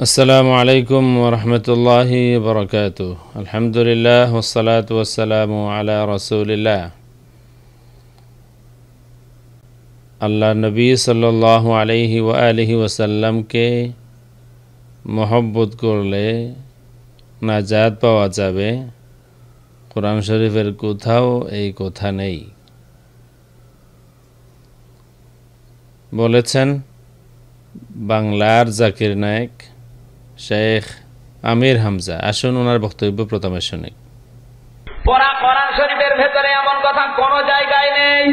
আসসালামু আলাইকুম ওয়া রাহমাতুল্লাহি ওয়া বারাকাতুহু। আলহামদুলিল্লাহ ওয়াসসালাতু ওয়াসসালামু আলা রাসূলিল্লাহ। আল্লাহ নবী সাল্লাল্লাহু আলাইহি ওয়া আলিহি ওয়াসাল্লামকে মহব্বত করলে নাজাত পাওয়া যাবে, কোরআন শরীফের কোথাও এই কথা নেই। বলেছেন বাংলার জাকির নায়েক শেখ আমির হামজা। আসুন ওনার বক্তব্য প্রথমে শুনি। কোরআন শরীফের ভেতরে এমন কথা কোন জায়গায় নেই।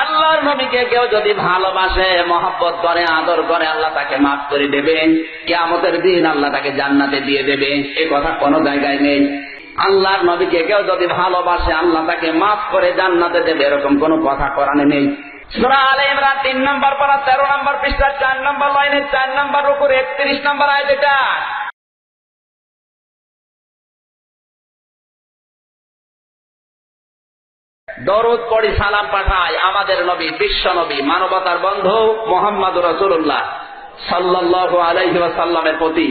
আল্লাহর নবীকে কেউ যদি ভালোবাসে, মহব্বত করে, আদর করে, আল্লাহ তাকে মাফ করে দেবেন। কিয়ামতের দিন আল্লাহ তাকে জান্নাতে দিয়ে দেবে, এই কথা কোন জায়গায় নেই। আল্লাহর নবীকে কেউ যদি ভালোবাসে, আল্লাহ তাকে মাফ করে জান্নাতে দেবে, এরকম কোন কথা কোরআনে নেই। সূরা আলে ইমরান 3 নম্বর পারা 13 নম্বর পৃষ্ঠা 4 নম্বর লাইনে 4 নম্বর রুকুর 31 নম্বর আয়াত। এটা দরুদ পড়ি, সালাম পাঠাই আমাদের নবী, বিশ্ব নবী, মানবতার বন্ধু মুহাম্মদুর রাসূলুল্লাহ সাল্লাল্লাহু আলাইহি ওয়াসাল্লামের প্রতি,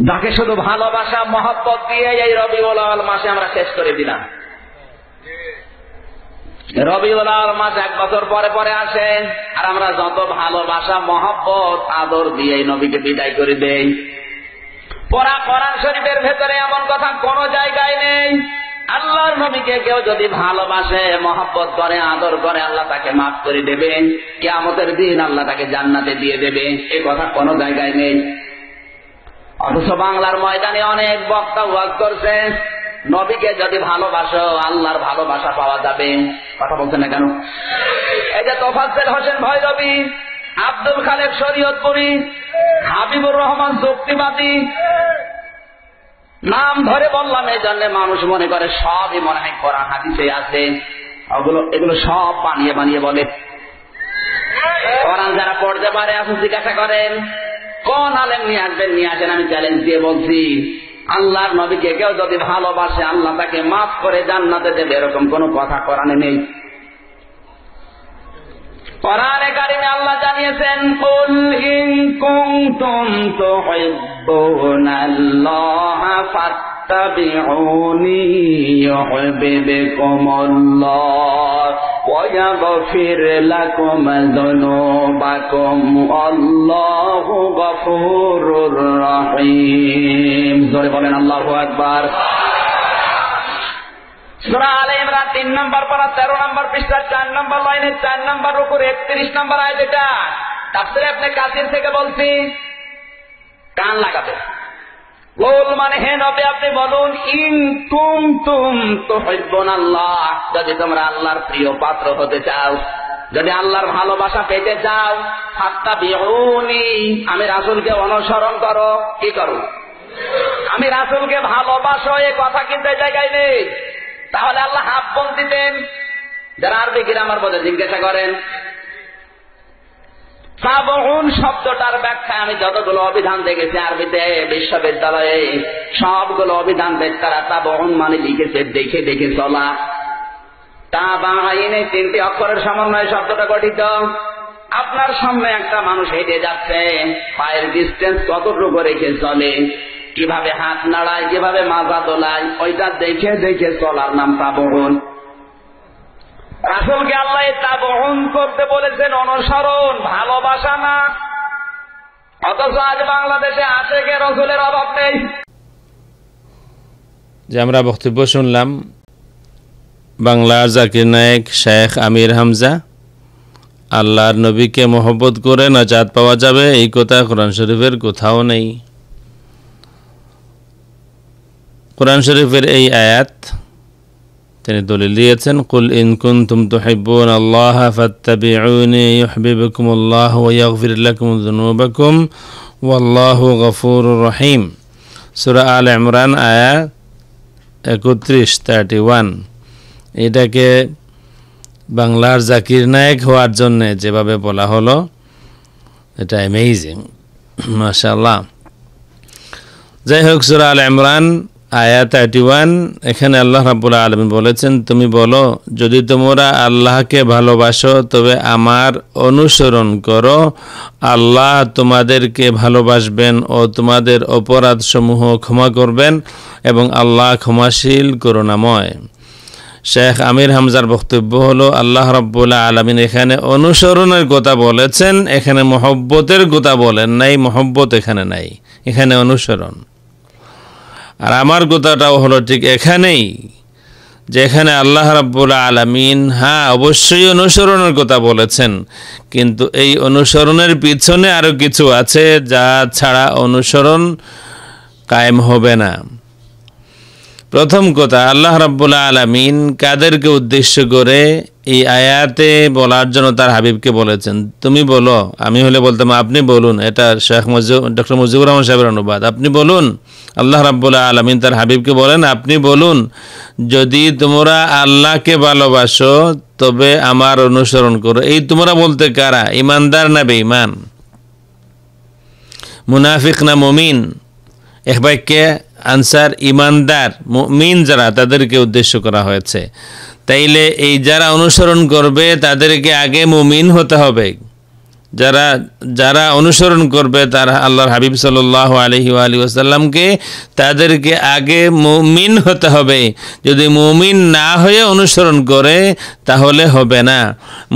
যাকে শুধু ভালোবাসা মহব্বত দিয়ে এই রবিউল আউয়াল মাসে আমরা শেষ করে দিলাম। রবিউল আউয়াল মাস 1 বছর পরে পরে আসে, আর আমরা যত ভালোবাসা মহব্বত আদর দিয়ে নবীকে বিদায় করে দেই। কোরআন শরীফের ভেতরে এমন কথা কোন জায়গায় নেই। আল্লাহর নবীকে কেউ যদি ভালোবাসে, মহব্বত করে, আদর করে, আল্লাহ তাকে মাফ করে দেবেন। কিয়ামতের দিন আল্লাহ তাকে জান্নাতে দিয়ে দেবে, এই কথা কোন জায়গায় নেই। অথচ বাংলার ময়দানে অনেক বক্তা ওয়াজ করছে নবীকে যদি ভালোবাসো আল্লাহর ভালোবাসা পাওয়া যাবে। কথা বলছেন না কেন? এই যে তোফাজ্জল হোসেন ভৈরবী, আব্দুল খালেক শরীয়তপুরী, হাবিবুর রহমান যুক্তিবাদী, নাম ধরে বললাম এই জন্য মানুষ মনে করে সবই মনে হয় কোরআন হাদিসে আছে। এগুলো সব বানিয়ে বানিয়ে বলে। কোরআন যারা পড়তে পারে আপনি জিজ্ঞাসা করেন কোন আলেম নিয়ে আসবেন, নিয়ে আসেন। আমি চ্যালেঞ্জ দিয়ে বলছি, আল্লাহর নবীকে কেউ যদি ভালোবাসে আল্লাহ তাকে মাফ করে জান্নাতে দেবে, এরকম কোন কথা কোরআনে নেই। কোরআনে কারিমে আল্লাহ জানিয়েছেন, কুল ইন কুনতুম তুহিব্বুনাল্লাহা ফাত্তাবিউনি ইউহিব্বুকুমুল্লাহ ওয়া ইয়াগফির লাকুম যুনুবাকুম আল্লাহু গফুরুর রহিম। জোরে বলেন আল্লাহু আকবার। সূরা আলে ইমরান 3 নম্বর পারা 13 নম্বর পৃষ্ঠা 4 নম্বর লাইনে 4 নম্বর রুকুর 31 নম্বর আয়াত। এটা তাফসীরে ইবনে কাসির থেকে বলছি, কান লাগাবে। কুল মানে হে নবী আপনি বলুন, ইন কুনতুম তুহিব্বুনাল্লাহ, যদি তোমরা আল্লাহর প্রিয় পাত্র হতে চাও, যদি আল্লাহর ভালোবাসা পেতে চাও, ফাত্তাবিউনি, আমি রাসূলকে অনুসরণ করো। কি করো? আমি রাসূলকে ভালোবাসো, এই কথা কিন্তু এই জায়গায় নেই। তাহলে আল্লাহ হাব্বন দিতেন। যারা আরবি গ্রামার বোঝে জিজ্ঞাসা করেন। তাবউন শব্দটার ব্যাখ্যা আমি যতগুলো অভিধান দেখেছি আরবিতে বিশ্ববিদ্যালয়ে, সবগুলো অভিধান বেত্তারা তাবউন মানে লিখেছে দেখে দেখে চলা। তাবাইনে 3টি অক্ষরের সমন্বয়ে শব্দটা গঠিত। আপনার সামনে একটা মানুষ হেঁটে যাচ্ছে, পায়ের ডিস্টেন্স কতটুকু রেখে চলে, কিভাবে হাত নাড়ায়, কিভাবে মাজা দোলায়, ওইটা দেখে দেখে চলার নাম তাবউন। রাসূলকে আল্লাহ তাবউন করতে বলেছেন, অনুসরণ, ভালোবাসা না। অথচ আজ বাংলাদেশে আশেকে রাসূলের অভাব নেই। যে আমরা বক্তব্য শুনলাম বাংলার জাকির নায়েক শেখ আমির হামজা, আল্লাহর নবীকে মহব্বত করে নাজাত পাওয়া যাবে, এই কথা কোরআন শরীফের কোথাও নেই। কোরআন শরীফের এই আয়াত তিনি দলিল দিয়েছেন, কুল ইন কুনতুম তুহিব্বুনাল্লাহা ফাত্তাবিউনি ইউহিব্বুকুমুল্লাহু ওয়া ইয়াগফির লাকুম যুনুবাকুম ওয়াল্লাহু গফুরুর রহিম। সূরা আলে ইমরান আয়াত 31 এটাকে বাংলার জাকির নায়েক হওয়ার জন্য যেভাবে বলা হলো, এটা অ্যামেজিং, মাশাআল্লাহ। যাই হোক, সূরা আলে ইমরান আয়াত 31, এখানে আল্লাহ রাব্বুল আলামিন বলেছেন, তুমি বলো যদি তোমরা আল্লাহকে ভালোবাসো তবে আমার অনুসরণ করো, আল্লাহ তোমাদেরকে ভালোবাসবেন ও তোমাদের অপরাধসমূহ ক্ষমা করবেন এবং আল্লাহ ক্ষমাশীল করুণাময়। শেখ আমির হামজার বক্তব্য হলো, আল্লাহ রাব্বুল আলামিন এখানে অনুসরণের কথা বলেছেন, এখানে মহব্বতের কথা বলেন নাই। মহব্বত এখানে নাই, এখানে অনুসরণ। আর আমার কথাটাও হলো ঠিক এখানেই, যেখানে আল্লাহ রাব্বুল আলামিন হ্যাঁ অবশ্যই অনুসরণের কথা বলেছেন, কিন্তু এই অনুসরণের পিছনে আরও কিছু আছে যা ছাড়া অনুসরণ কায়েম হবে না। প্রথম কথা, আল্লাহ রাব্বুল আলামিন কাদেরকে উদ্দেশ্য করে এই আয়াতে বলার জন্য তার হাবিবকে বলেছেন? তুমি বলো। আমি হলে বলতাম আপনি বলুন। এটা শেখ ডক্টর মুজিবুর রহমান সাহেবের অনুবাদ। আপনি বলুন। আল্লাহ রাব্বুল আলামিন তার হাবিবকে বলেন, আপনি বলুন, যদি তোমরা আল্লাহকে ভালোবাসো তবে আমার অনুসরণ করো। এই তোমরা বলতে কারা? ইমানদার না বেঈমান? মুনাফিক না মুমিন? এক বাক্যে আনসার ইমানদার, মুমিন যারা, তাদেরকে উদ্দেশ্য করা হয়েছে। তাইলে এই যারা অনুসরণ করবে তাদেরকে আগে মুমিন হতে হবে। যারা অনুসরণ করবে তারা আল্লাহর হাবিব সাল্লাল্লাহু আলাইহি ওয়াসাল্লামকে, তাদেরকে আগে মুমিন হতে হবে। যদি মুমিন না হয়ে অনুসরণ করে তাহলে হবে না।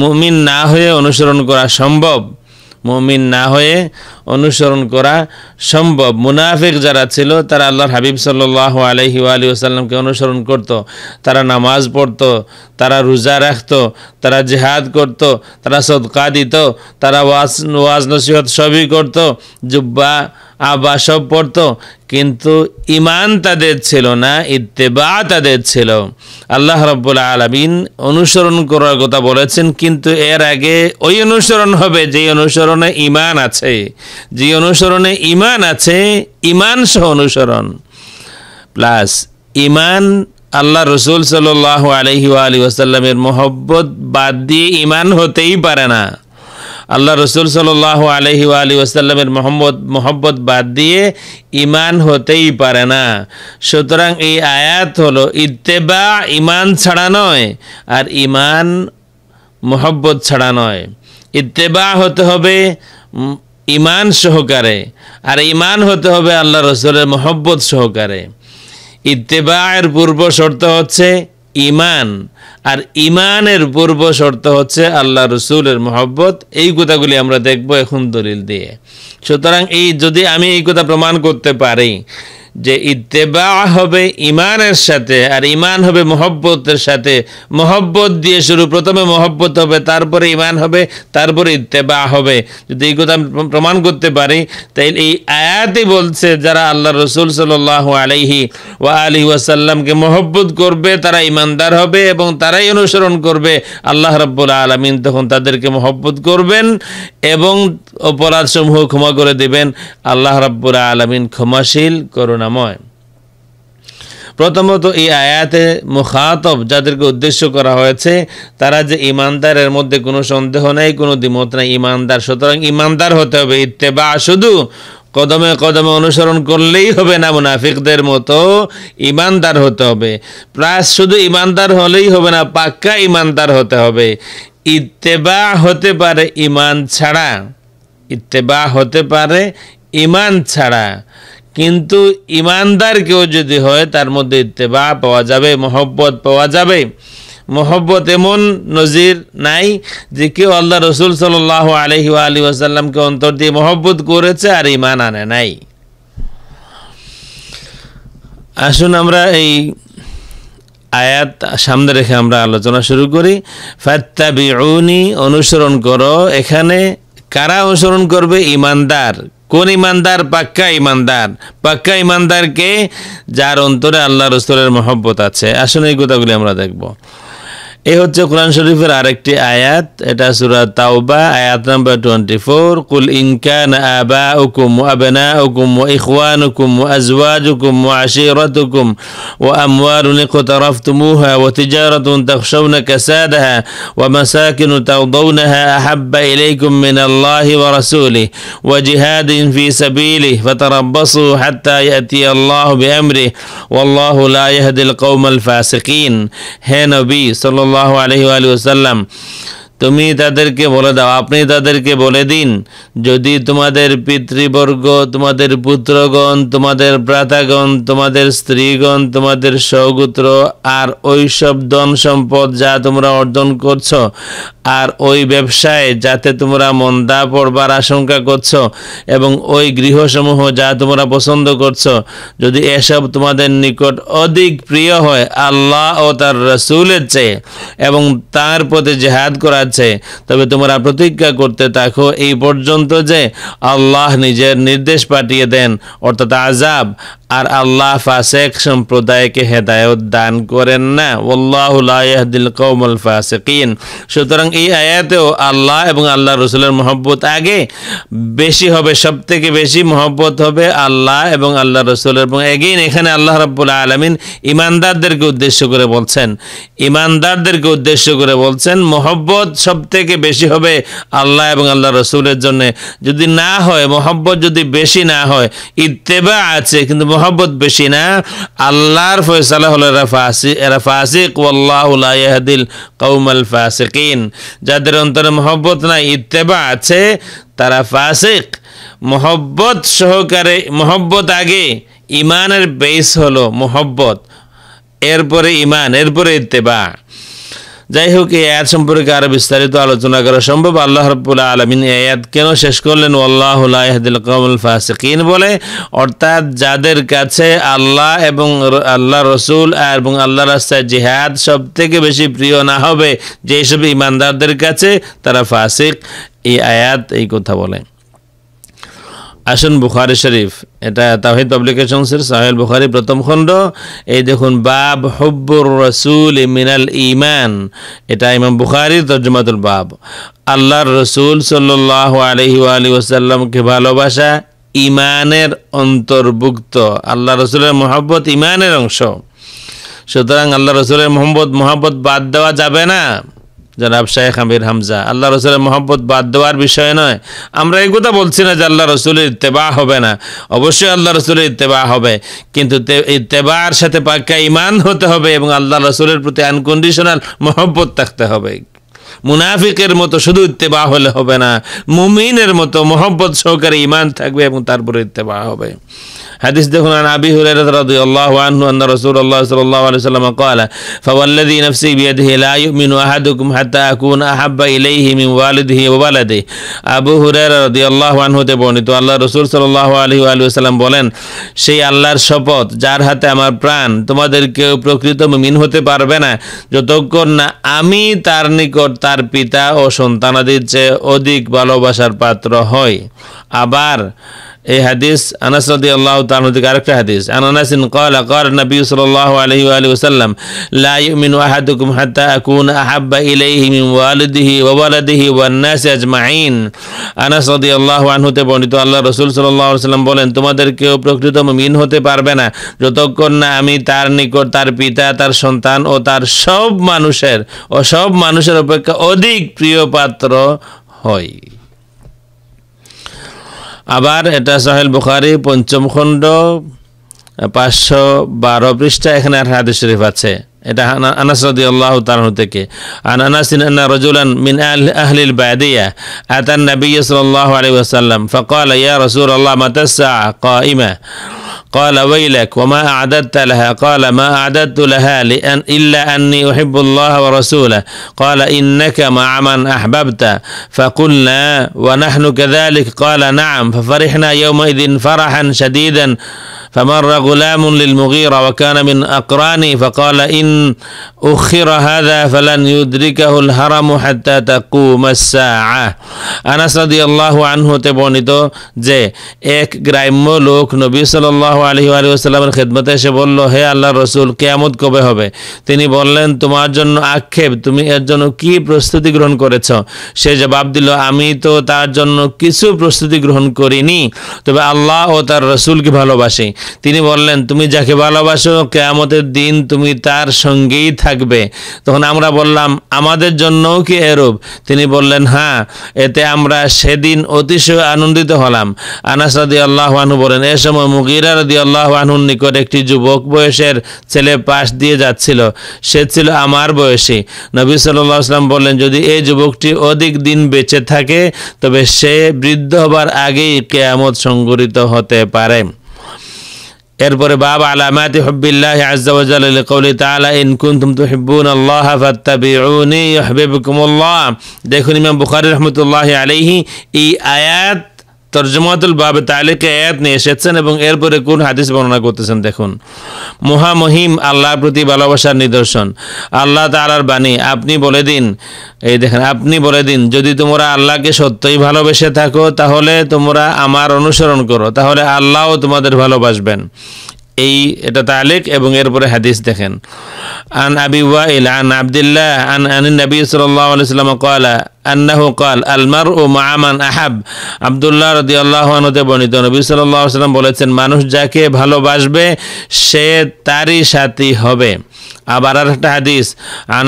মুমিন না হয়ে অনুসরণ করা সম্ভব, মুমিন না হয়ে অনুসরণ করা সম্ভব। মুনাফিক যারা ছিল তারা আল্লাহর হাবিব সাল্লাল্লাহু আলাইহি ওয়াসাল্লামকে অনুসরণ করত। তারা নামাজ পড়ত, তারা রোজা রাখত, তারা জিহাদ করত, তারা সদকা দিত, তারা ওয়াজ নসিহত সবই করত, জুব্বা আবা সব পড়ত, কিন্তু ঈমান তাদের ছিল না, ইত্তেবা তাদের ছিল। আল্লাহ রাব্বুল আলামিন অনুসরণ করার কথা বলেছেন, কিন্তু এর আগে ওই অনুসরণ হবে যে অনুসরণে ঈমান আছে। যে অনুসরণে ঈমান আছে, ঈমান সহ অনুসরণ প্লাস ঈমান, আল্লাহ রসুল সাল্লাল্লাহু আলাইহি ওয়াসাল্লামের মহব্বত বাদ দিয়ে ঈমান হতেই পারে না। আল্লাহ রসুল সাল্লাল্লাহু আলাইহি ওয়াসাল্লামের মহব্বত বাদ দিয়ে ঈমান হতেই পারে না। সুতরাং এই আয়াত হলো ইত্তেবা ঈমান ছাড়া নয়, আর ঈমান মহব্বত ছাড়া নয়। ইত্তেবা হতে হবে ঈমান সহকারে, আর ঈমান হতে হবে আল্লাহ রসুলের মহব্বত সহকারে। ইত্তেবায়ের পূর্ব শর্ত হচ্ছে ঈমান, আর ঈমানের পূর্ব শর্ত হচ্ছে আল্লাহ রসুলের মহব্বত। এই কথাগুলি আমরা দেখব এখন দলিল দিয়ে। সুতরাং যদি আমি এই কথা প্রমাণ করতে পারি যে ইত্তেবা হবে ঈমানের সাথে আর ঈমান হবে মহব্বতের সাথে, মহব্বত দিয়ে শুরু, প্রথমে মহব্বত হবে, তারপরে ঈমান হবে, তারপরে ইত্তেবা হবে, যদি এই কথা প্রমাণ করতে পারি, তাই এই আয়াতই বলছে যারা আল্লাহ রসুল সাল্লাল্লাহু আলাইহি ওয়াসাল্লামকে মহব্বত করবে তারা ঈমানদার হবে এবং তারাই অনুসরণ করবে। আল্লাহ রাব্বুল আলামিন তখন তাদেরকে মহব্বত করবেন এবং অপরাধসমূহ ক্ষমা করে দিবেন। আল্লাহ রাব্বুল আলামিন ক্ষমাশীল, করুণাময়। প্রথমত এই আয়াতে মুখাতব যাদেরকে উদ্দেশ্য করা হয়েছে তারা যে ঈমানদার, এর মধ্যে কোনো সন্দেহ নেই, কোনো দ্বিমত নেই, ঈমানদার। সুতরাং ঈমানদার হতে হবে। ইত্তেবা শুধু কদমে কদমে অনুসরণ করলেই হবে না, মুনাফিকদের মতো ঈমানদার হতে হবে। প্লাস শুধু ঈমানদার হলেই হবে না, পাক্কা ঈমানদার হতে হবে। ইত্তেবা হতে পারে ঈমান ছাড়া, ইত্তেবা হতে পারে ঈমান ছাড়া, কিন্তু ঈমানদার কেউ যদি হয় তার মধ্যে ইত্তেবা পাওয়া যাবে, মহব্বত পাওয়া যাবে। মহব্বত এমন নজির নাই যে কেউ আল্লাহ রসুল সাল্লাল্লাহু আলাইহি ওয়াসাল্লামকে অন্তর দিয়ে মহব্বত করেছে আর ঈমান আনে নাই। আসুন আমরা এই আয়াত সামনে রেখে আমরা আলোচনা শুরু করি। ফাত্তাবিউনি, অনুসরণ করো। এখানে কারা অনুসরণ করবে? ঈমানদার। কোন ঈমানদার? পাক্কা ঈমানদার। পাক্কা ঈমানদারকে যার অন্তরে আল্লাহ রসুলের মহব্বত আছে। আসুন এই কথাগুলি আমরা দেখব। এই হচ্ছে কোরআন শরীফের আরেকটি আয়াত, এটা সূরা তাওবা আয়াত নাম্বার 24। কুল ইন কানা আবাউকুম ওয়া আবনাউকুম ওয়া ইখওয়ানুকুম ওয়া আজওয়াজুকুম ওয়া আশীরাতুকুম ওয়া আমওয়ালুন ইকতারাফতুমুহা ওয়া তিজারাতুন তাখশাউনা কাসাদাহা ওয়া মাসাকিনু তারদাউনাহা আহাব্বা ইলাইকুম মিনাল্লাহি ওয়া রাসূলিহি ওয়া জিহাদিন ফি সাবিলিহি ফাতারাব্বাসু হাত্তা ইয়াতিয়াল্লাহু বিআমরিহি ওয়াল্লাহু লা ইয়াহদিল কওমাল ফাসিকিন। হে নবী সাল্লাল্লাহু আলাইহি ওয়া সাল্লাম, তুমি তাদেরকে বলে দাও, আপনি তাদেরকে বলে দিন, যদি তোমাদের পিতৃবর্গ, তোমাদের পুত্রগণ, তোমাদের ভ্রাতাগণ, তোমাদের স্ত্রীগণ, তোমাদের সহগোত্র আর ওই সব ধন সম্পদ যা তোমরা অর্জন করছো আর ওই ব্যবসায় যাতে তোমরা মন্দা পড়বার আশঙ্কা করছো এবং ওই গৃহসমূহ যা তোমরা পছন্দ করছো, যদি এসব তোমাদের নিকট অধিক প্রিয় হয় আল্লাহ ও তার রাসূলের চেয়ে এবং তার পথে জিহাদ করাচ্ছে, তবে তোমরা প্রতিজ্ঞা করতে থাকো এই পর্যন্ত যে আল্লাহ নিজের নির্দেশ পাঠিয়ে দেন, অর্থাৎ আযাব, আর আল্লাহ ফাসিক সম্প্রদায়কে হেদায়েত দান করেন না। ওয়াল্লাহু লা ইয়াহদিল কওমাল ফাসিকিন। সুতরাং এই আয়াতেও আল্লাহ এবং আল্লাহর রাসূলের মহব্বত আগে বেশি হবে, সবথেকে বেশি মহব্বত হবে আল্লাহ এবং আল্লাহর রাসূলের। এবং এগেইন এখানে আল্লাহ রাব্বুল আলামিন ইমানদারদেরকে উদ্দেশ্য করে বলছেন, ইমানদারদেরকে উদ্দেশ্য করে বলছেন মহব্বত সবথেকে বেশি হবে আল্লাহ এবং আল্লাহর রাসূলের জন্য। যদি না হয়, মহব্বত যদি বেশি না হয়, ইত্তেবা আছে কিন্তু মহব্বত বেশি না, আল্লাহর ফয়সালা হলো এরা ফাসিক। ওয়াল্লাহু লা ইয়াহদিল কওমাল ফাসিকিন। যাদের অন্তরে মহব্বত নাই, ইত্তেবা আছে, তারা ফাসিক। মহব্বত সহকারে, মহব্বত আগে, ইমানের বেস হলো মহব্বত, এরপরে ইমান, এরপরে ইত্তেবা। যাই হোক, এই আয়াত সম্পর্কে আরো বিস্তারিত আলোচনা করা সম্ভব। আল্লাহ রাব্বুল আলামিন এই আয়াত কেন শেষ করলেন ওয়াল্লাহু লা ইয়াহদিল কওমাল ফাসিকিন বলে? অর্থাৎ যাদের কাছে আল্লাহ এবং আল্লাহ রসুল এবং আল্লাহর রাস্তায় জিহাদ সব থেকে বেশি প্রিয় না হবে, যেসব ইমানদারদের কাছে, তারা ফাসিক। এই আয়াত এই কথা বলে। আসুন বুখারী শরীফ, এটা তাওহীদ পাবলিকেশনসের সাহিহ বুখারী প্রথম খণ্ড, এই দেখুন বাব হুব্বুর রাসূল মিনাল ঈমান, এটা ইমাম বুখারীর তরজমাতুল বাব। আল্লাহর রাসূল সাল্লাল্লাহু আলাইহি ওয়া আলিহি ওয়াসাল্লামকে ভালোবাসা ঈমানের অন্তর্ভুক্ত। আল্লাহর রাসূলের মহব্বত ঈমানের অংশ। সুতরাং আল্লাহ রাসূলের মহব্বত বাদ দেওয়া যাবে না। জনাব শেখ আমির হামজা, আল্লাহ রসুলের মহব্বত বাদ দেওয়ার বিষয় নয়। আমরা এই কথা বলছি না যে আল্লাহ রসুলের ইত্তেবা হবে না, অবশ্যই আল্লাহ রসুলের ইত্তেবা হবে, কিন্তু ইত্তেবার সাথে পাক্কা ঈমান হতে হবে এবং আল্লাহ রসুলের প্রতি আনকন্ডিশনাল মহব্বত থাকতে হবে। মুনাফিকের মতো শুধু ইত্তেবা হলে হবে না, মুমিনের মতো মহব্বত সহকারে ঈমান থাকবে এবং তারপরে ইত্তেবা হবে। হাদিস দেখুন, আন আবি হুরায়রা রাদিয়াল্লাহু আনহু আন্না রাসূলুল্লাহ সাল্লাল্লাহু আলাইহি ওয়াসাল্লাম قال فوالذي نفسي بيده لا يؤمن احدكم حتى اكون احب اليه من والده وولده। আবু হুরায়রা রাদিয়াল্লাহু আনহু তে বর্ণিত, আল্লাহর রাসূল সাল্লাল্লাহু আলাইহি ওয়াসাল্লাম বলেন, সেই আল্লাহর শপথ যার হাতে আমার প্রাণ, তোমাদের কেউ প্রকৃত মুমিন হতে পারবে না যতক্ষণ না আমি তার নিকট তার পিতা ও সন্তানাদির চেয়ে অধিক ভালোবাসার পাত্র হয়। আবার এই হাদিস আনাস রাদিয়াল্লাহু তাআলা থেকে আরেকটা হাদিস, আনাসিন ক্বালা ক্বালা নবী সাল্লাল্লাহু আলাইহি ওয়াসাল্লাম লা ইউমিনু আহাদুকুম হাত্তা আকুনা আহাব্বা ইলাইহি মিন ওয়ালিদিহি ওয়া ওয়ালাদিহি ওয়ান নাসি আজমাইন। আনাস রাদিয়াল্লাহু আনহু তে বর্ণিত, আল্লাহ রাসূল সাল্লাল্লাহু আলাইহি ওয়াসাল্লাম বলেন, তোমাদের কেউ প্রকৃত মুমিন হতে পারবে না যতক্ষণ না আমি তার নিকট তার পিতা, তার সন্তান ও তার সব মানুষের অপেক্ষা অধিক প্রিয় পাত্র হই। আবার এটা সাহিহ বুখারী পঞ্চম খণ্ড 512 পৃষ্ঠা, এখানে আর হাদিস শরীফ আছে। এটা আনাস রাদিয়াল্লাহু তাআলা থেকে, আন আনাস আন্না রাজুলান মিন আহলিল বাদিয়া আতান নবী সাল্লাল্লাহু আলাইহি ওয়াসাল্লাম فقال يا رسول الله متى الساعة قائمة قال ويلك وما أعددت لها قال ما أعددت لها إلا أني أحب الله ورسوله قال إنك مع من أحببت فقلنا ونحن كذلك قال نعم ففرحنا يومئذ فرحا شديدا فمر غلام للمغيرة وكان من أقراني فقال إن أخر هذا فلن يدركه الهرم حتى تقوم الساعة আনাস রাদিয়াল্লাহু আনহু তে বর্ণিত যে এক গ্রাম্য লোক নবী সাল্লাল্লাহু আলাইহি ওয়া সাল্লামের খেদমতে এসে বলল, হে আল্লাহর রাসূল, কিয়ামত কবে হবে? তিনি বললেন, তোমার জন্য আক্ষেপ, তুমি এর জন্য কি প্রস্তুতি গ্রহণ করেছ? সে জবাব দিল, আমি তো তার জন্য কিছু প্রস্তুতি গ্রহণ করিনি, তবে আল্লাহ ও তার রাসূলকে ভালোবাসি। তিনি বললেন, তুমি যাকে ভালোবাসো কিয়ামতের দিন তুমি তার সঙ্গেই থাকবে। তখন আমরা বললাম, আমাদের জন্যও কি এরূপ? তিনি বললেন, হ্যাঁ, এতে আমরা সেদিন অতিশয় আনন্দিত হলাম। আনাস রাদিয়াল্লাহু আনহু বলেন, এ সময় মুগীরা রাদিয়াল্লাহু আনহুর নিকট একটি যুবক বয়সের ছেলে পাশ দিয়ে যাচ্ছিল। সে ছিল আমার বয়সী। নবী সাল্লাল্লাহু আলাইহি ওয়াসাল্লাম বললেন, যদি এই যুবকটি অধিক দিন বেঁচে থাকে তবে সে বৃদ্ধ হবার আগেই কিয়ামত সংঘটিত হতে পারে। এরপরে বাব আলামাতি হুব্বিল্লাহি আযজা ওয়া জাল্লা লিকাউলি তাআলা ইন কুনতুম তুহিব্বুনাল্লাহা ফাত্তাবিউনি ইউহিব্বুকুমুল্লাহ। দেখুন, ইমাম বুখারী রাহমাতুল্লাহি আলাইহি এই আয়াত তরজমাতুল বাব তালিকে আয়াত নিয়ে এসেছেন এবং এরপরে কোন হাদিস বর্ণনা করতেছেন। দেখুন, মহামহিম আল্লাহর প্রতি ভালোবাসার নিদর্শন। আল্লাহ তাআলার বাণী, আপনি বলে দিন, এই দেখেন, আপনি বলে দিন, যদি তোমরা আল্লাহকে সত্যই ভালোবেসে থাকো তাহলে তোমরা আমার অনুসরণ করো, তাহলে আল্লাহও তোমাদের ভালোবাসবেন। এটা তালিক এবং এরপরে হাদিস দেখেন। আন আবি ওয়াইল আন আব্দুল্লাহ আন নবী সাল্লাল্লাহু আলাইহি ওয়াসাল্লাম قال আন্নাহু قال المرء مع من احب। আব্দুল্লাহ রাদিয়াল্লাহু আনহু তে বর্ণিত, নবী সাল্লাল্লাহু আলাইহি ওয়াসাল্লাম বলেছেন, মানুষ যাকে ভালোবাসবে সে তারই সাথী হবে। আবার আরেকটা হাদিস আন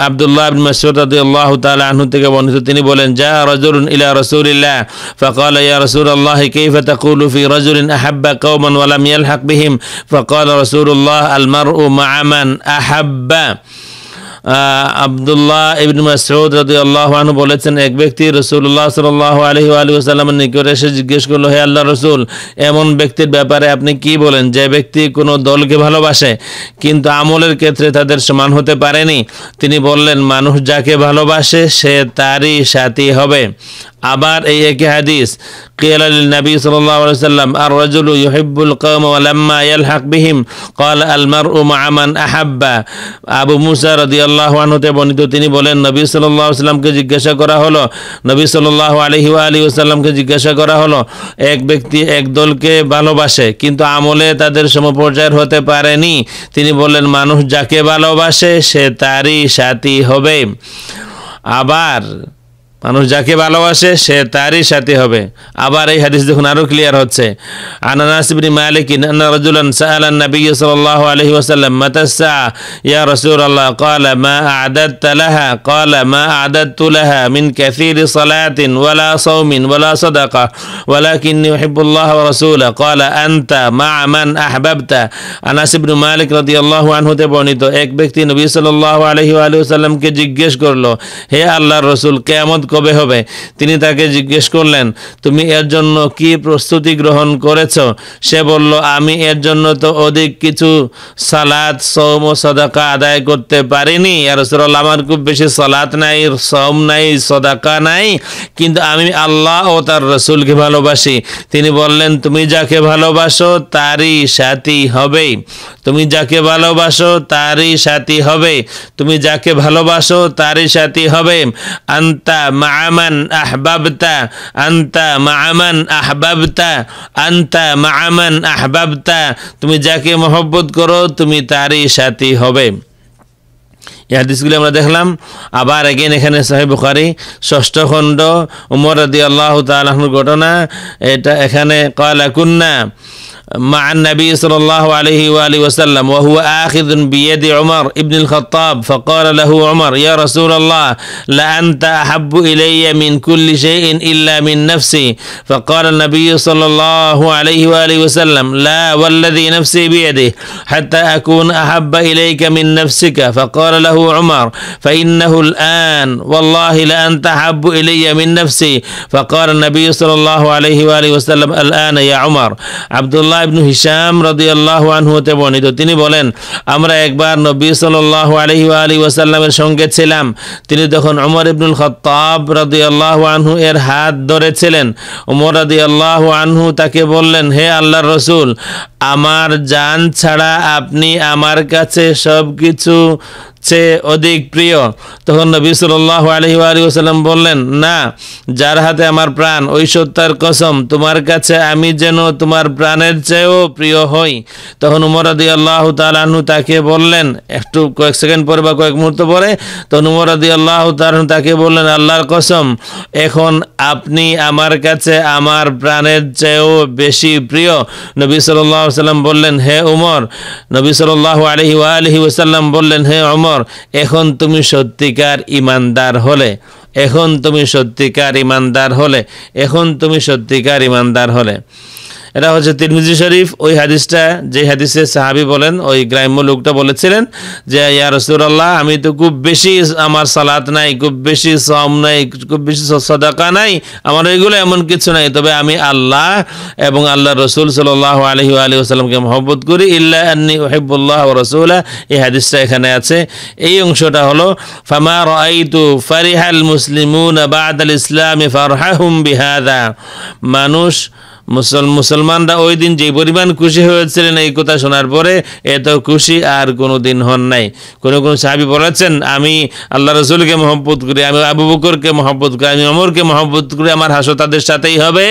আব্দুল্লাহ ইবনে মাসউদ রাদিয়াল্লাহু তাআলা আনহু থেকে বর্ণিত, তিনি বলেন, জা রাজুলুন ইলা রাসূলিল্লাহ فقال يا رسول الله كيف تقول في رجل احب قوما ولم يلحق بهم فقال رسول الله المرء مع من احب। আব্দুল্লাহ ইবনে মাসউদ রাদিয়াল্লাহু আনহু বলেছেন, এক ব্যক্তি রাসূলুল্লাহ সাল্লাল্লাহু আলাইহি ওয়া সাল্লামের নিকট এসে জিজ্ঞেস করলো, হে আল্লাহর রাসূল, এমন ব্যক্তির ব্যাপারে আপনি কি বলেন যে ব্যক্তি কোনো দলকে ভালোবাসে কিন্তু আমলের ক্ষেত্রে তাদের সমান হতে পারেনি? তিনি বললেন, মানুষ যাকে ভালোবাসে সে তারই সাথী হবে। আবার এই একই হাদিস, قيل للنبي صلى الله عليه وسلم الرجل يحب القوم ولما يلحق بهم قال المرء مع من أحب। আবু মুসা রাদিয়াল্লাহু আনহু তে বর্ণিত, তিনি বলেন, নবী সাল্লাল্লাহু আলাইহি ওয়াসাল্লামকে জিজ্ঞাসা করা হলো, নবী সাল্লাল্লাহু আলাইহি ওয়াসাল্লামকে জিজ্ঞাসা করা হলো, এক ব্যক্তি এক দলকে ভালোবাসে কিন্তু আমলে তাদের সমপর্যায়ের হতে পারেনি। তিনি বললেন, মানুষ যাকে ভালোবাসে সে তারই সাথী হবে। আবার মানুষ যাকে ভালোবাসে সে তারই সাথী হবে। আবার এই হাদিস দেখুন আরো ক্লিয়ার হচ্ছে। আন আনাস ইবনে মালিক আন্না রাজুলান সাআলা নবী সাল্লাল্লাহু আলাইহি ওয়াসাল্লাম মাতা الساعة يا رسول الله قال ما أعددت لها قال ما أعددت لها من كثير صلاة ولا صوم ولا صدقة ولكني أحب الله ورسوله قال أنت مع من أحببت। আনাস ইবনে মালিক রাদিয়াল্লাহু আনহু তে বর্ণিত, এক ব্যক্তি নবী সাল্লাল্লাহু আলাইহি ওয়াসাল্লামকে জিজ্ঞেস করলো, হে আল্লাহর রাসূল, কিয়ামত কবে হবে? তিনি তাকে জিজ্ঞেস করলেন, তুমি এর জন্য কি প্রস্তুতি গ্রহণ করেছো? সে বলল, আমি এর জন্য তো অধিক কিছু সালাত, সওম ও সাদাকা আদায় করতে পারিনি। ইয়া রাসূলুল্লাহ, আমার খুব বেশি সালাত নাই, সওম নাই, সাদাকা নাই, কিন্তু আমি আল্লাহ ও তার রাসূলকে ভালোবাসি। তিনি বললেন, তুমি যাকে ভালোবাসো তারই সাথী হবে। তুমি যাকে ভালোবাসো তারই সাথী হবে। তুমি যাকে ভালোবাসো তারই সাথী হবে। আনতা মা'মান আহবাবতা, আনতা মা'মান আহবাবতা, আনতা মা'মান আহবাবতা। তুমি যাকে মহব্বত করো তুমি তারই সাথী হবে। এই হাদিসগুলি আমরা দেখলাম। আবার এগেন এখানে সহিহ বুখারী 6ষ্ঠ খণ্ড উমর রাদিয়াল্লাহু তাআলা আনহুর ঘটনা। এটা এখানে ক্বালা কুন্না مع النبي صلى الله عليه وآله وسلم وهو آخذ بيد عمر ابن الخطاب فقال له عمر يا رسول الله لأنت أحب إلي من كل شيء إلا من نفسي فقال النبي صلى الله عليه وآله وسلم لا والذي نفسي بيده حتى أكون أحب إليك من نفسك فقال له عمر فإنه الآن والله لأنت أحب إلي من نفسي فقال النبي صلى الله عليه وآله وسلم الآن يا عمر। عبد الله আব্দুল্লাহ ইবনে হিশাম রাদিয়াল্লাহু আনহু হতে বর্ণিত, তিনি বলেন, আমরা একবার নবী সাল্লাল্লাহু আলাইহি ওয়া আলিহি ওয়াসাল্লামের সঙ্গে ছিলাম। তিনি তখন ওমর ইবনুল খাত্তাব রাদিয়াল্লাহু আনহু এর হাত ধরেছিলেন। ওমর রাদিয়াল্লাহু আনহু তাকে বললেন, হে আল্লাহর রাসূল, আমার জান ছাড়া আপনি আমার কাছে সবকিছু চেয়ে অধিক প্রিয়। তখন নবী সাল্লাল্লাহু আলাইহি ওয়া আলিহি ওয়াসাল্লাম বললেন, না, যার হাতে আমার প্রাণ, ওই সত্তার কসম, তোমার কাছে আমি যেন তোমার প্রাণের চেয়েও প্রিয় হই। তখন উমর রাদিয়াল্লাহু তাআলা আনহু তাকে বললেন, একটু কয়েক সেকেন্ড পরে বা কয়েক মুহূর্ত পরে, তখন উমর রাদিয়াল্লাহু তাআলা আনহু তাকে বললেন, আল্লাহর কসম, এখন আপনি আমার কাছে আমার প্রাণের চেয়েও বেশি প্রিয়। নবী সাল্লাল্লাহু আলাইহি ওয়াসাল্লাম বললেন, হে উমর, নবী সাল্লাল্লাহু আলাইহি ওয়া আলিহি ওয়াসাল্লাম বললেন, হে উমর, এখন তুমি সত্যিকার ঈমানদার হলে, এখন তুমি সত্যিকার ঈমানদার হলে, এখন তুমি সত্যিকার ঈমানদার হলে। এটা হচ্ছে তিরমিজি শরীফ। ওই হাদিসটা, যে হাদিসে সাহাবী বলেন, ওই গ্রাম্য লোকটা বলেছিলেন যে, ইয়া রাসূলুল্লাহ, আমি তো খুব বেশি আমার সালাত নাই, খুব বেশি সাওম নাই, খুব বেশি সাদাকা নাই, আমার এগুলো এমন কিছু নাই, তবে আমি আল্লাহ এবং আল্লাহর রাসূল সাল্লাল্লাহু আলাইহি ওয়া আলিহি ওয়াসাল্লামকে মহব্বত করি, ইল্লা আন্নী উহিব্বুল্লাহ ওয়া রাসূলা। এই হাদিসটা এখানে আছে। এই অংশটা হলো, ফামা রাআইতু ফারিহাল মুসলিমুনা বা'দাল ইসলামি ফারহাহুম বিহাদা। মানুষ মুসলমানরা ওই দিন যে পরিমাণ খুশি হয়েছিলেন এই কথা শোনার পরে, এত খুশি আর কোনো দিন হন নাই। কোন সাহাবী বলেছেন, আমি আল্লাহ রাসূলকে মহব্বত করি, আমি আবু বকরকে মহব্বত করি, আমি ওমরকে মহব্বত করি, আমার হাসর তাদের সাথেই হবে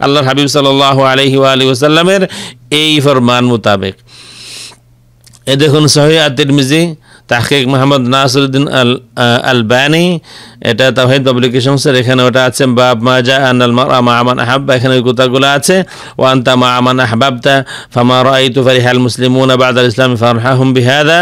আল্লাহর হাবিব সাল্লাল্লাহু আলাইহি ওয়া আলিহি ওয়াসাল্লামের এই ফরমান মোতাবেক। এ দেখুন সহিহ আত-তিরমিজি, তাহকিক মোহাম্মদ নাসিরউদ্দিন আলবানী, এটা তাওহীদ পাবলিকেশনসের, এখানে ওটা আছে, বাব মা জা আনাল মারআ মা মান আহাব্বা, এখানে ওই কথাগুলো আছে। ওয়া আনতা মা মান আহবাবতা ফামা রাআইতু ফারিহাল মুসলিমুনা বা'দাল ইসলাম ফারহাহুম বিহাদা।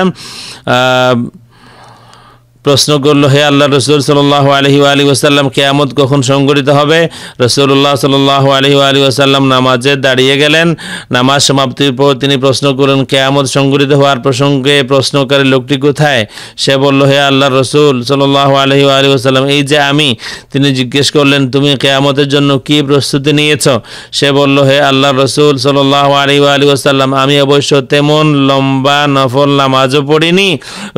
প্রশ্ন করলো, হে আল্লাহর রাসূল সাল্লাল্লাহু আলাইহি ওয়া আলিহি ওয়াসাল্লাম, কিয়ামত কখন সংঘটিত হবে? রাসূলুল্লাহ সাল্লাল্লাহু আলাইহি ওয়া আলিহি ওয়াসাল্লাম নামাজে দাঁড়িয়ে গেলেন। নামাজ সমাপ্তির পর তিনি প্রশ্ন করলেন, কিয়ামত সংঘটিত হওয়ার প্রসঙ্গে প্রশ্নকারী লোকটি কোথায়? সে বলল, হে আল্লাহর রাসূল সাল্লাল্লাহু আলাইহি ওয়া আলিহি ওয়াসাল্লাম, এই যে আমি। তিনি জিজ্ঞেস করলেন, তুমি কিয়ামতের জন্য কি প্রস্তুতি নিয়েছো? সে বলল, হে আল্লাহর রাসূল সাল্লাল্লাহু আলাইহি ওয়া আলিহি ওয়াসাল্লাম, আমি অবশ্য তেমন লম্বা নফল নামাজও পড়িনি,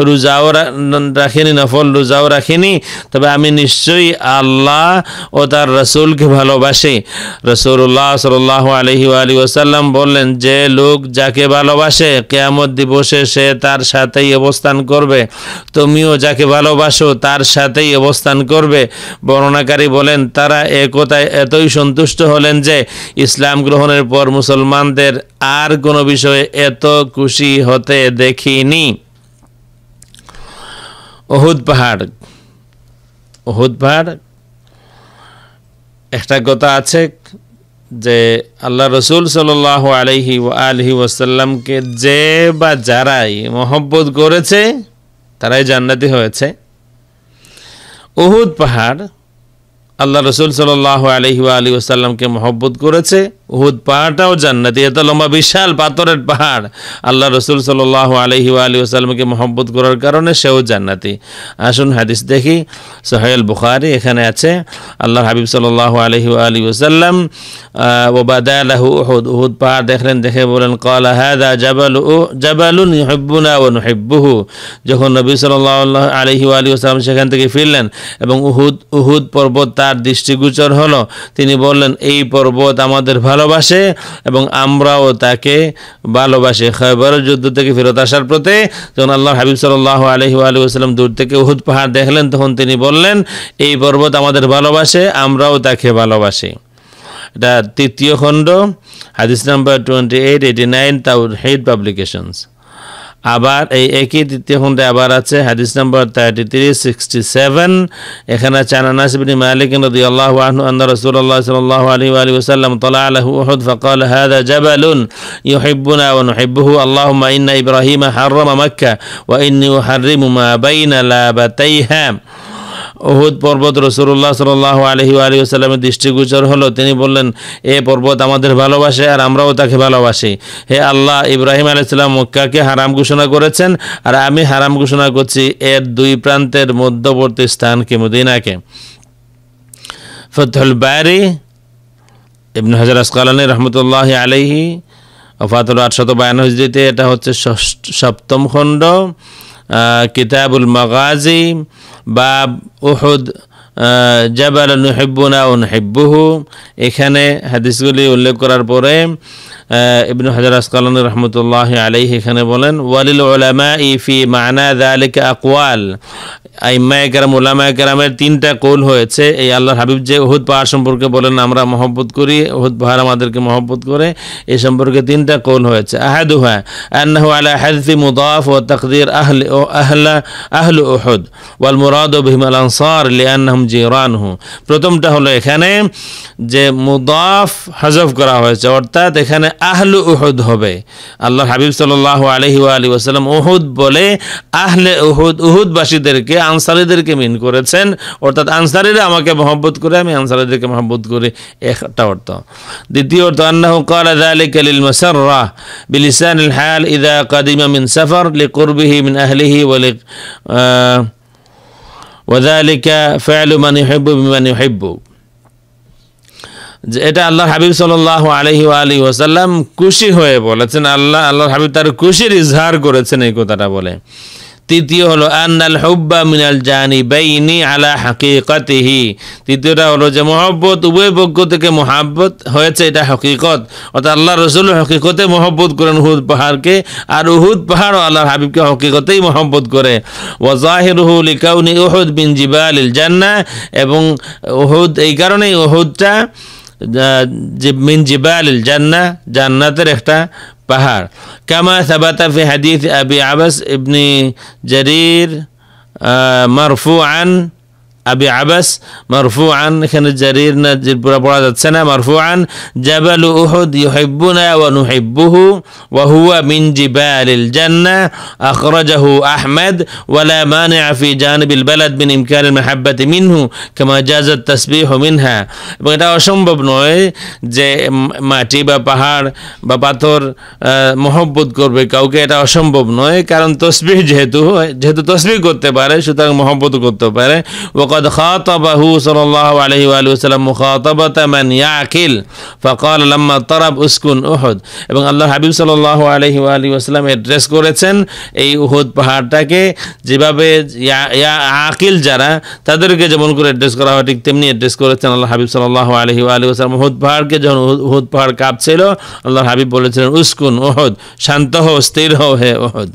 রোজাও রাখিনি, নফল রোজাও রাখিনি, তবে আমি নিশ্চয়ই আল্লাহ ও তার রাসূলকে ভালোবাসি। রাসূলুল্লাহ সাল্লাল্লাহু আলাইহি ওয়া আলিহি ওয়াসাল্লাম বললেন, যে লোক যাকে ভালোবাসে কিয়ামত দিবসে সে তার সাথেই অবস্থান করবে, তুমিও যাকে ভালোবাসো তার সাথেই অবস্থান করবে। বর্ণনাকারী বলেন, তারা একথায় এতই সন্তুষ্ট হলেন যে ইসলাম গ্রহণের পর মুসলমানদের আর কোনো বিষয়ে এত খুশি হতে দেখিনি। উহুদ পাহাড়, উহুদ পাহাড়, একটা কথা আছে যে আল্লাহ রাসূল সাল্লাল্লাহু আলাইহি ওয়া আলিহি ওয়াসাল্লামকে যে বা যারাই মহব্বত করেছে তারাই জান্নাতি হয়েছে। উহুদ পাহাড় আল্লাহ রাসূল সাল্লাল্লাহু আলাইহি ওয়া আলিহি ওয়াসাল্লামকে মহব্বত করেছে, উহুদ পাহাড়টাও জান্নাতি। এত লম্বা বিশাল পাথরের পাহাড়, আল্লাহ রাসূল সাল্লাল্লাহু আলাইহি ওয়া আলিহি ওয়াসাল্লামকে মহব্বত করার কারণে সেও জান্নাতি। আসুন হাদিস দেখি। সহিহ বুখারী, এখানে আছে, আল্লাহর হাবিব সাল্লাল্লাহু আলাইহি ওয়া আলিহি ওয়াসাল্লাম ওয়া বাদালাহু উহুদ, উহুদ পাহাড় দেখলেন, দেখে বলেন, ক্বালা হাযা জাবালুন ইউহিব্বুনা ওয়া নুহিব্বুহু। যখন নবী সাল্লাল্লাহু আলাইহি ওয়া আলিহি ওয়াসাল্লাম সেখান থেকে ফিরলেন এবং উহুদ পর্বত তার দৃষ্টিগোচর হলো, তিনি বললেন, এই পর্বত আমাদের ভালোবাসে এবং আমরাও তাকে ভালোবাসি। খয়বরের যুদ্ধ থেকে ফেরত আসার পথে যখন আল্লাহর হাবিব সাল্লাল্লাহু আলাইহি ওয়া আলিহি ওয়াসাল্লাম দূর থেকে উহুদ পাহাড় দেখলেন, তখন তিনি বললেন, এই পর্বত আমাদের ভালোবাসে, আমরাও তাকে ভালোবাসি। এটা তৃতীয় খণ্ড, হাদিস নাম্বার 2889, তাওহীদ পাবলিকেশনস। আবার এই একই তৃতীয় খণ্ডে আবার আছে হাদিস নাম্বার 3367। এখানে আছে, আনাস ইবনে মালিক রাদিয়াল্লাহু আনহু আন্না রাসূলুল্লাহ সাল্লাল্লাহু আলাইহি ওয়া আলিহি ওয়াসাল্লাম তালা লাহু উহুদ ফাকালা হাযা জাবালুন ইউহিব্বুনা ওয়া নুহিব্বুহু আল্লাহুম্মা ইন্না ইব্রাহিমা হাররামা মাক্কা ওয়া ইন্নী উহাররিমু মা বাইনা লাবাতাইহা। উহুদ পর্বত রাসূলুল্লাহ সাল্লাল্লাহু আলাইহি ওয়া আলিহি ওয়াসাল্লামের দৃষ্টিগোচর হলো, তিনি বললেন, এ পর্বত আমাদের ভালোবাসে আর আমরাও তাকে ভালোবাসি। হে আল্লাহ, ইব্রাহিম আলাইহিস সালাম মক্কাকে হারাম ঘোষণা করেছেন আর আমি হারাম ঘোষণা করছি এর দুই প্রান্তের মধ্যবর্তী স্থানকে, মদিনাকে। ফাতহুল বারি, ইবনে হাজার আসকালানী রাহমাতুল্লাহি আলাইহি ওফাত হলো 852 হিজরিতে। এটা হচ্ছে 7ম খণ্ড, কিতাবুল মাগাজি, বাব উহুদ জাবাল নুহিব্বুনা ওয়া নুহিব্বুহু। এখানে হাদিসগুলি উল্লেখ করার পরে ইবনে হাজার আসকালানী রাহমাতুল্লাহি আলাইহি এখানে বলেন, ওয়ালিল উলামাই ফি মা'না যালিকা আকওয়াল। আইম্মায়ে কেরাম, উলামায়ে কেরামের 3টা কৌল হয়েছে। এই আল্লাহর হাবিব যে উহুদ পাহাড় সম্পর্কে বলেন আমরা মহব্বত করি, উহুদ পাহাড় আমাদেরকে মহব্বত করে, এই সম্পর্কে 3টা কৌল হয়েছে। আহাদুহা আন্নাহু আলা হাযফি মুদাফ ওয়া তাকদির আহলে উহুদ ওয়াল মুরাদু বিহিম আল আনসার লিআন্নাহুম জিরানহু। প্রথমটা হলো এখানে যে মুদাফ হযফ করা হয়েছে, অর্থাৎ এখানে আহলে উহুদ হবে। আল্লাহর হাবিব সাল্লাল্লাহু আলাইহি ওয়া আলিহি ওয়াসাল্লাম উহুদ বলে আহলে উহুদ, উহুদবাসীদেরকে, আনসারীদেরকে মিন করেছেন, অর্থাৎ আনসারীরা আমাকে মহব্বত করে, আমি আনসারীদেরকে মহব্বত করি, একটা অর্থ। দ্বিতীয় অর্থ আন্নাহু ক্বালা যালিকা লিল মাসাররা বিলিসানিল হাল ইযা কাদিমা মিন সাফার লিকুরবিহি মিন আহলিহি ওয়া যালিকা ফা'লু মান ইউহিব্বু বিমান ইউহিব্বু। এটা আল্লাহর হাবিব সাল্লাল্লাহু আলাইহি ওয়া আলিহি ওয়াসাল্লাম খুশি হয়ে বলেছেন, আল্লাহর হাবিব তার খুশির ইজহার করেছেন এই কথাটা বলে। তৃতীয় হলো আন্নাল হুব্বা মিনাল জানিবাইনি আলা হাকিকাতিহি। তৃতীয়টা হলো যে মহব্বত উভয় পক্ষ থেকে মহব্বত হয়েছে, এটা হকিকত, অর্থাৎ আল্লাহ রাসূল হকিকতে মহব্বত করেন উহুদ পাহাড়কে, আর উহুদ পাহাড়ও আল্লাহর হাবিবকে হকিকতেই মহব্বত করে। ওয়া যাহিরুহু লিকাউনি উহুদ মিন জিবালিল জান্নাহ, এবং উহুদ এই কারণেই উহুদটা মিন জিবালিল জান্নাহ, জান্নাতের একটা পাহাড়। কামা সাবাতা ফি হাদিস আবি আবাস ইবনে জারির মারফুআন, আবি আবাস মারফুআন, এখানে জারির না পুরো পড়া যাচ্ছে না, মারফুআন জাবালু উহুদ ইউহিব্বুনা ওয়া নুহিব্বুহু ওয়া হুয়া মিন জিবালিল জান্নাহ আখরাজাহু আহমদ ওয়া লা মানি'a ফি জানিবিল বালাদ মিন ইমকানিল মাহাব্বাতি মিনহু কামা জাযাত তাসবিহু মিনহা। এবং এটা অসম্ভব নয় যে মাটি বা পাহাড় বা পাথর মহব্বত করবে কাউকে, এটা অসম্ভব নয়, কারণ তসবিহ যেহেতু তসবিহ করতে পারে সুতরাং মহব্বত করতে পারে। وقد خاطبه صلى الله عليه وآله وسلم مخاطبة من يعقل فقال لما طرب اسكن أحد। এবং আল্লাহ হাবিব সাল্লাল্লাহু আলাইহি ওয়া আলিহি ওয়াসাল্লাম অ্যাড্রেস করেছেন এই উহুদ পাহাড়টাকে, যেভাবে আকিল যারা তাদেরকে যেমন করে অ্যাড্রেস করা হয় ঠিক তেমনি অ্যাড্রেস করেছেন আল্লাহ হাবিব সাল্লাল্লাহু আলাইহি ওয়া আলিহি ওয়াসাল্লাম। উহুদ পাহাড়কে যখন উহুদ পাহাড় কাঁপছিল আল্লাহ হাবিব বলেছিলেন উসকুন উহুদ, শান্ত হও, স্থির হও হে উহুদ।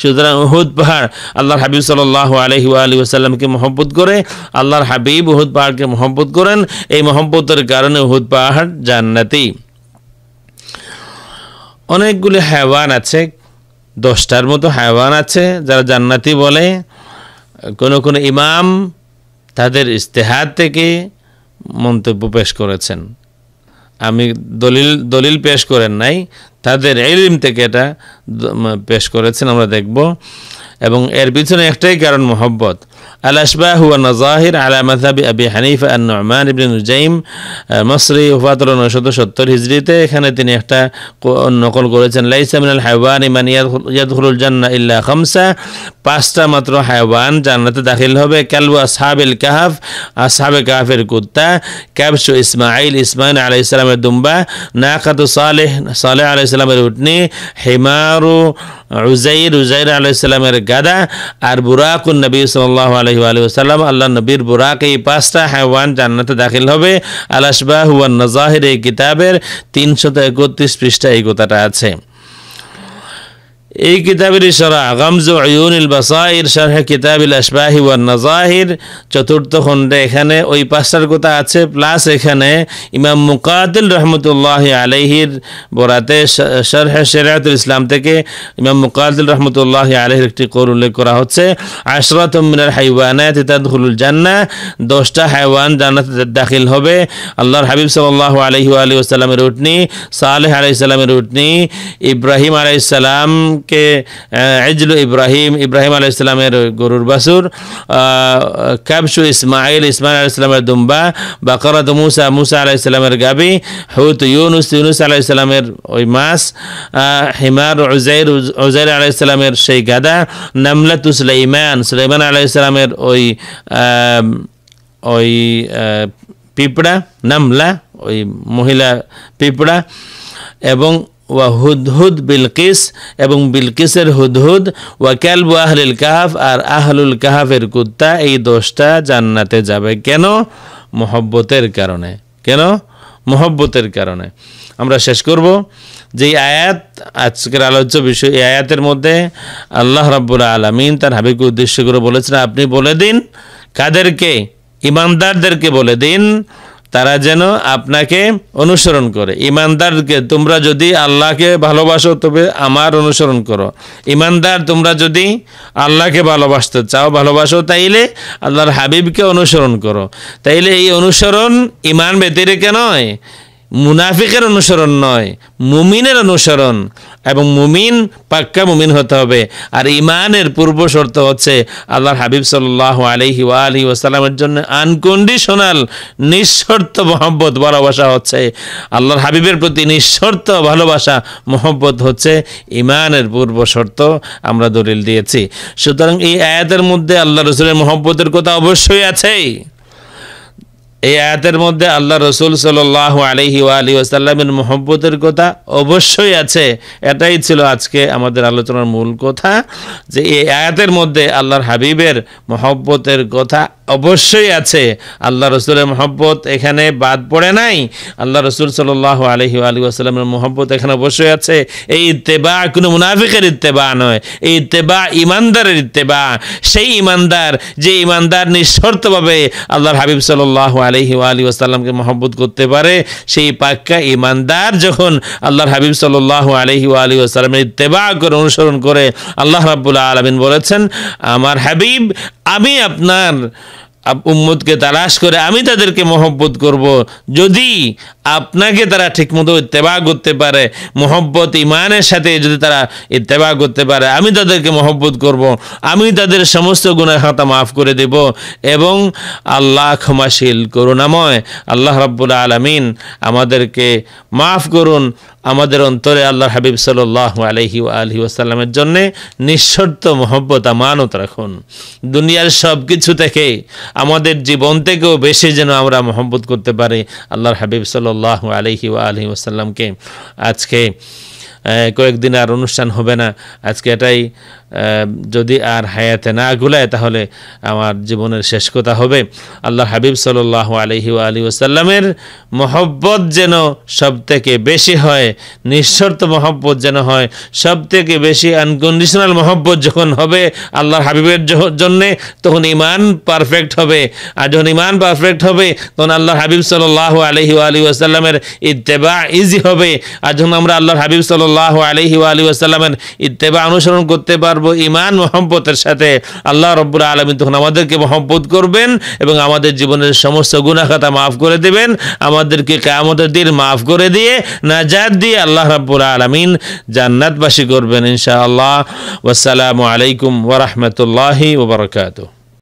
সুতরাং উহুদ পাহাড় আল্লাহর হাবিব সাল্লাল্লাহু আলাইহি ওয়া আলিহি ওয়াসাল্লামকে মহব্বত করে, আল্লাহর হাবিব উহুদ পাহাড়কে মহব্বত করেন, এই মহব্বতের কারণে উহুদ পাহাড় জান্নাতি। অনেকগুলি হায়াওয়ান আছে, 10টার মতো হায়াওয়ান আছে যারা জান্নাতি বলে। কোন কোন ইমাম তাদের ইজতিহাদ থেকে মন্তব্য পেশ করেছেন, আমি দলিল পেশ করেন নাই, তাদের ইলম থেকে এটা পেশ করেছেন, আমরা দেখব। এবং এর পিছনে একটাই কারণ মহব্বত। আল আশবাহ ওয়া নাযাহির আলা মাযহাবি আবি হানিফা আন-নু'মান ইবনে নুজাইম মসরি, ওফাত 970 হিজরিতে। এখানে তিনি একটা নকল করেছেন, লাইসা মিনাল হায়াওয়ানি মান ইয়াদখুলুল জান্নাহ ইল্লা খামসা, 5টা মাত্র হায়াওয়ান জান্নাতে দাখিল হবে। কালবু আসহাবিল কাহফ, আসহাবে কাহফের কুত্তা। কাবশু ইসমাঈল, ইসমাঈল আলাইহিস সালামের দুম্বা। নাকাতু সালেহ, সালেহ আলাইহিস সালামের উটনি। হিমারু উযাইর, উযাইর আলাইহিস সালামের গাদা। আর বুরাকুন নবী সাল্লাল্লাহু আলাইহি ওয়া সাল্লাম, আল্লাহ নবীর বুরাক। এই 5টা হায়াওয়ান জান্নাতে দাখিল হবে। আল আশবাহ ওয়ান নাযাহির এই কিতাবের 331 পৃষ্ঠায় এই কথাটা আছে। এই কিতাবের ইশারা গামজু উয়ুনিল বাসাইর শারহ কিতাবিল আশবাহি ওয়ান নাযাহির 4th খণ্ডে এখানে ওই 5টার কথা আছে, প্লাস এখানে ইমাম মুকাতিল রাহমাতুল্লাহি আলাইহির বরাতে শারহ শরিয়াতুল ইসলাম থেকে ইমাম মুকাতিল রাহমাতুল্লাহি আলাইহির একটি কৌল উল্লেখ করা হচ্ছে, আশরাতুম মিনাল হাইওয়ানাত তাদখুলুল জান্নাহ, 10টা হায়াওয়ান জান্নাতে দাখিল হবে। আল্লাহর হাবিব সাল্লাল্লাহু আলাইহি ওয়া আলিহি ওয়াসাল্লামের উটনি, সালেহ আলাইহিস সালামের উটনি, ইব্রাহিম আলাইহিস সালাম কে ইজলু ইব্রাহিম, ইব্রাহিম আলাইহিস সালামের গরুর বাছুর। কাবশু ইসমাঈল, ইসমাঈল আলাইহিস সালামের দুম্বা। বাকারাত মুসা, মুসা আলাইহিস সালামের গাবি। হুত ইউনুস, ইউনুস আলাইহিস সালামের ওই মাছ। হিমার উযাইর, উযাইর আলাইহিস সালামের সেই গাদা। নামলাতু সুলাইমান, সুলাইমান আলাইহিস সালামের ওই পিঁপড়া, নামলা ওই মহিলা পিঁপড়া। এবং ওয়া হুদহুদ বিলকিস, এবং বিলকিসের হুদহুদ, ওয়া কালবু আহলিল কাহাফ, আর আহলুল কাহাফের কুত্তা, এই 10টা জান্নাতে যাবে। কেন? মহব্বতের কারণে। কেন? মহব্বতের কারণে। আমরা শেষ করব যে আয়াত আজকের আলোচ্য বিষয়। এই আয়াতের মধ্যে আল্লাহ রাব্বুল আলামিন তার হাবিবকে উদ্দেশ্য করে বলেছেন, আপনি বলে দিন কাদেরকে? ইমানদারদেরকে বলে দিন, তারা যেন আপনাকে অনুসরণ করে। ইমানদারকে, তোমরা যদি আল্লাহকে ভালোবাসো তবে আমার অনুসরণ করো। ইমানদার, তোমরা যদি আল্লাহকে ভালোবাসতে চাও, ভালোবাসো, তাইলে আল্লাহর হাবিবকে অনুসরণ করো। তাইলে এই অনুসরণ ইমান ব্যতিরেকে নয়, মুনাফিকের অনুসরণ নয়, মুমিনের অনুসরণ। এবং মুমিন পাক্কা মুমিন হতে হবে। আর ইমানের পূর্ব শর্ত হচ্ছে আল্লাহর হাবিব সাল্লাল্লাহু আলাইহি ওয়া আলিহি ওয়াসাল্লামের জন্য আনকন্ডিশনাল নিঃশর্ত মহব্বত, ভালোবাসা হচ্ছে আল্লাহর হাবিবের প্রতি নিঃশর্ত ভালোবাসা, মহব্বত হচ্ছে ইমানের পূর্ব শর্ত। আমরা দলিল দিয়েছি। সুতরাং এই আয়াতের মধ্যে আল্লাহ রাসূলের মহব্বতের কথা অবশ্যই আছে। এই আয়াতের মধ্যে আল্লাহ রসুল সাল্লাল্লাহু আলাইহি ওয়া আলিহি ওয়াসাল্লামের মহব্বতের কথা অবশ্যই আছে। এটাই ছিল আজকে আমাদের আলোচনার মূল কথা, যে এই আয়াতের মধ্যে আল্লাহর হাবিবের মহব্বতের কথা অবশ্যই আছে। আল্লাহ রসুলের মহব্বত এখানে বাদ পড়ে নাই। আল্লাহ রসুল সাল্লাল্লাহু আলাইহি ওয়া আলিহি ওয়াসাল্লামের মহব্বত এখানে অবশ্যই আছে। এই ইত্তেবা কোনো মুনাফিকের ইত্তেবা নয়, এই ইত্তেবা ইমানদারের ইত্তেবা। সেই ইমানদার, যে ইমানদার নিঃশর্তভাবে আল্লাহর হাবিব সাল্লাল্লাহু আলাইহি ওয়া আলিহি ওয়াসাল্লামকে মহব্বত করতে পারে, সেই পাক্কা ইমানদার যখন আল্লাহর হাবিব সাল্লাল্লাহু আলাইহি ওয়া আলিহি ওয়াসাল্লামের ইত্তেবা করে, অনুসরণ করে, আল্লাহ রাব্বুল আলামিন বলেছেন, আমার হাবিব, আমি আপনার উম্মতকে তালাশ করে আমি তাদেরকে মহব্বত করব। যদি আপনাকে তারা ঠিকমতো ইত্তেবা করতে পারে, মহব্বত ইমানের সাথে যদি তারা ইত্তেবা করতে পারে, আমি তাদেরকে মহব্বত করব। আমি তাদের সমস্ত গুনাহ খাতা মাফ করে দেব। এবং আল্লাহ ক্ষমাশীল, করুণাময়। আল্লাহ রাব্বুল আলামিন আমাদেরকে মাফ করুন। আমাদের অন্তরে আল্লাহর হাবিব সাল্লাল্লাহু আলাইহি ওয়া আলিহি ওয়াসাল্লামের জন্য নিঃশর্ত মহব্বত আমানত রাখুন। দুনিয়ার সব কিছু থেকে, আমাদের জীবন থেকেও বেশি যেন আমরা মহব্বত করতে পারি আল্লাহর হাবিব সাল্লাল্লাহু আলাইহি ওয়া আলিহি ওয়াসাল্লামকে। আজকে কয়েকদিন আর অনুষ্ঠান হবে না। আজকে এটাই, যদি আর হায়াতে না গুলায় তাহলে আমার জীবনের শেষ কথা হবে। আল্লাহ হাবিব সাল্লাল্লাহু আলাইহি ওয়া আলিহি ওয়াসাল্লামের মহব্বত যেন সব থেকে বেশি হয়, নিঃশর্ত মহব্বত যেন হয়, সব থেকে বেশি আনকন্ডিশনাল মহব্বত যখন হবে আল্লাহর হাবিবের জন্যে, তখন ইমান পারফেক্ট হবে। আর যখন ইমান পারফেক্ট হবে তখন আল্লাহর হাবিব সাল্লাল্লাহু আলাইহি ওয়া আলিহি ওয়াসাল্লামের ইত্তেবা ইজি হবে। আর যখন আমরা আল্লাহর হাবিব সাল্লাল্লাহু আলাইহি ওয়া আলিহি ওয়াসাল্লামের ইত্তেবা অনুসরণ করতে পারবো ইমান মহব্বতের সাথে, আল্লাহ রাব্বুল আলামিন তখন আমাদেরকে মহব্বত করবেন এবং আমাদের জীবনের সমস্ত গুনাহ খাতা মাফ করে দেবেন। আমাদেরকে কিয়ামতের দিন মাফ করে দিয়ে, নাজাত দিয়ে আল্লাহ রাব্বুল আলামিন জান্নাতবাসী করবেন ইনশাআল্লাহ। ওয়াসসালামু আলাইকুম ওয়া রাহমাতুল্লাহি ওয়া বারাকাতুহু।